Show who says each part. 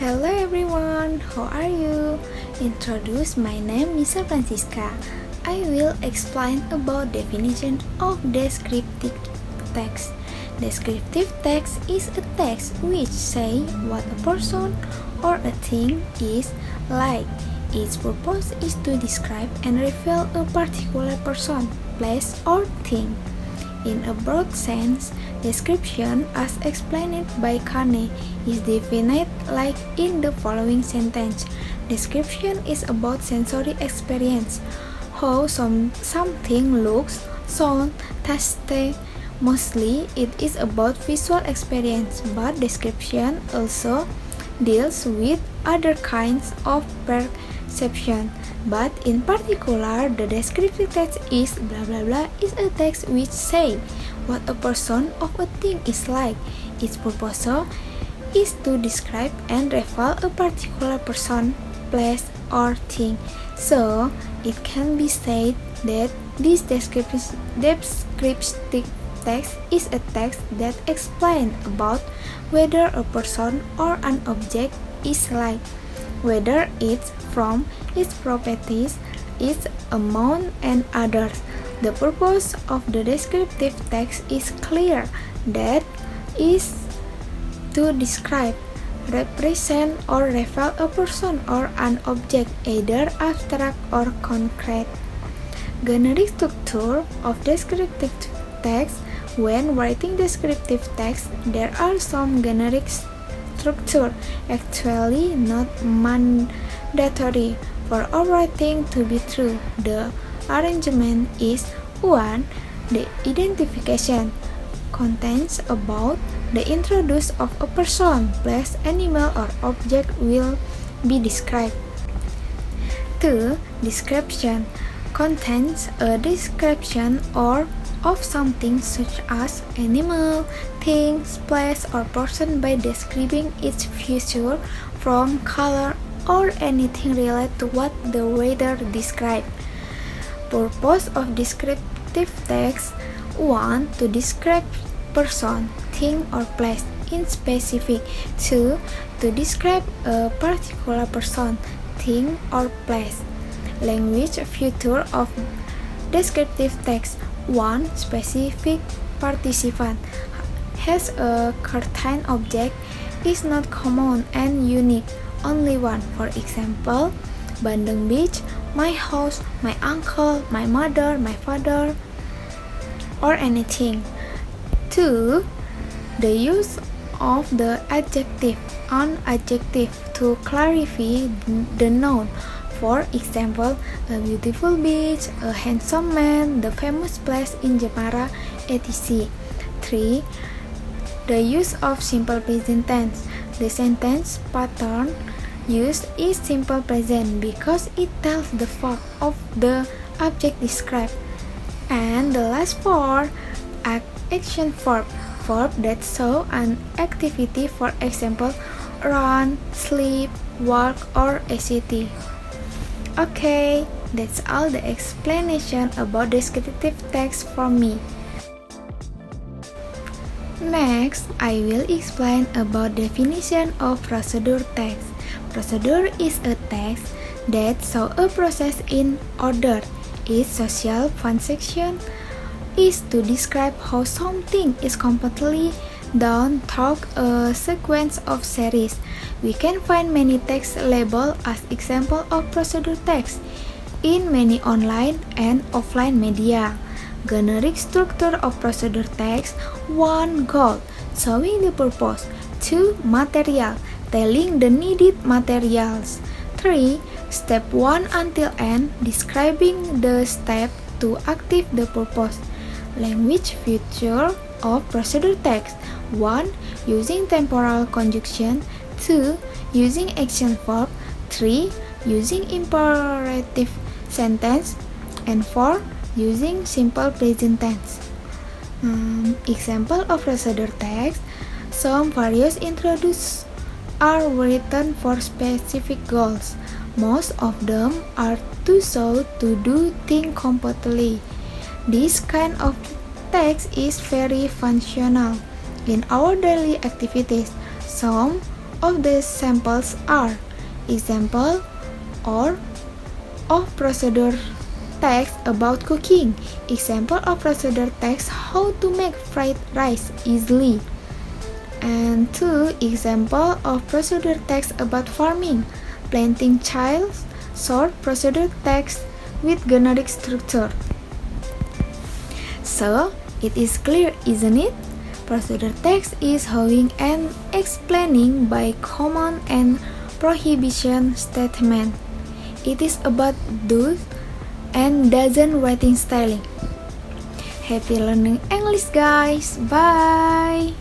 Speaker 1: Hello everyone, how are you? Introduce my name Misa Francisca. I will explain about definition of descriptive text. Descriptive text is a text which say what a person or a thing is like. Its purpose is to describe and reveal a particular person, place, or thing. In a broad sense, description, as explained by Kane, is defined like in the following sentence. Description is about sensory experience, how something looks, sounds, tastes. Mostly, it is about visual experience, but description also deals with other kinds of perception. But in particular, the descriptive text is blah blah blah is a text which say what a person or a thing is like. Its purpose is to describe and reveal a particular person, place, or thing. So, it can be said that this descriptive text is a text that explains about whether a person or an object is like, whether it's from its properties, its amount, and others. The purpose of the descriptive text is clear, that is to describe, represent, or reveal a person or an object, either abstract or concrete. Generic structure of descriptive text. When writing descriptive text, there are some generic structure, actually not mandatory for all writing to be true. The arrangement is 1. The identification contains about the introduce of a person, place, animal, or object will be described. 2. Description contains a description or of something such as animal, things, place, or person by describing its feature, form, color, or anything related to what the writer described. Purpose of descriptive text: 1. To describe person, thing, or place in specific. 2. To describe a particular person, thing, or place. Language feature of descriptive text: 1. Specific participant has a certain object, is not common and unique, only one. For example, Bandung Beach, my house, my uncle, my mother, my father, or anything. 2. The use of the adjective and adjective to clarify the noun. For example, a beautiful beach, a handsome man, the famous place in Jepara, etc. 3. The use of simple present tense. The sentence pattern used is simple present because it tells the fact of the object described. And the last 4, action verb that show an activity, for example, run, sleep, walk, or etc. Okay, that's all the explanation about descriptive text from me. Next, I will explain about definition of procedure text. Procedure is a text that shows a process in order. Its social function is to describe how something is completely done through a sequence of series. We can find many text labeled as example of procedure text in many online and offline media. Generic structure of procedure text: 1. Goal, showing the purpose. 2. Material, telling the needed materials. 3. Step 1 until end, describing the step to active the purpose. Language feature of procedure text: 1. Using temporal conjunction. 2. Using action verb. 3. Using imperative sentence. And 4. Using simple present tense. Example of procedure text: some various introduce are written for specific goals. Most of them are to show to do things completely. This kind of text is very functional in our daily activities. Some of the samples are example or of procedure text about cooking. Example of procedure text how to make fried rice easily. And 2 example of procedure text about farming, planting childs, short procedure text with generic structure. So, it is clear, isn't it? Procedure text is showing and explaining by command and prohibition statement. It is about do's and doesn't writing styling. Happy learning English, guys. Bye.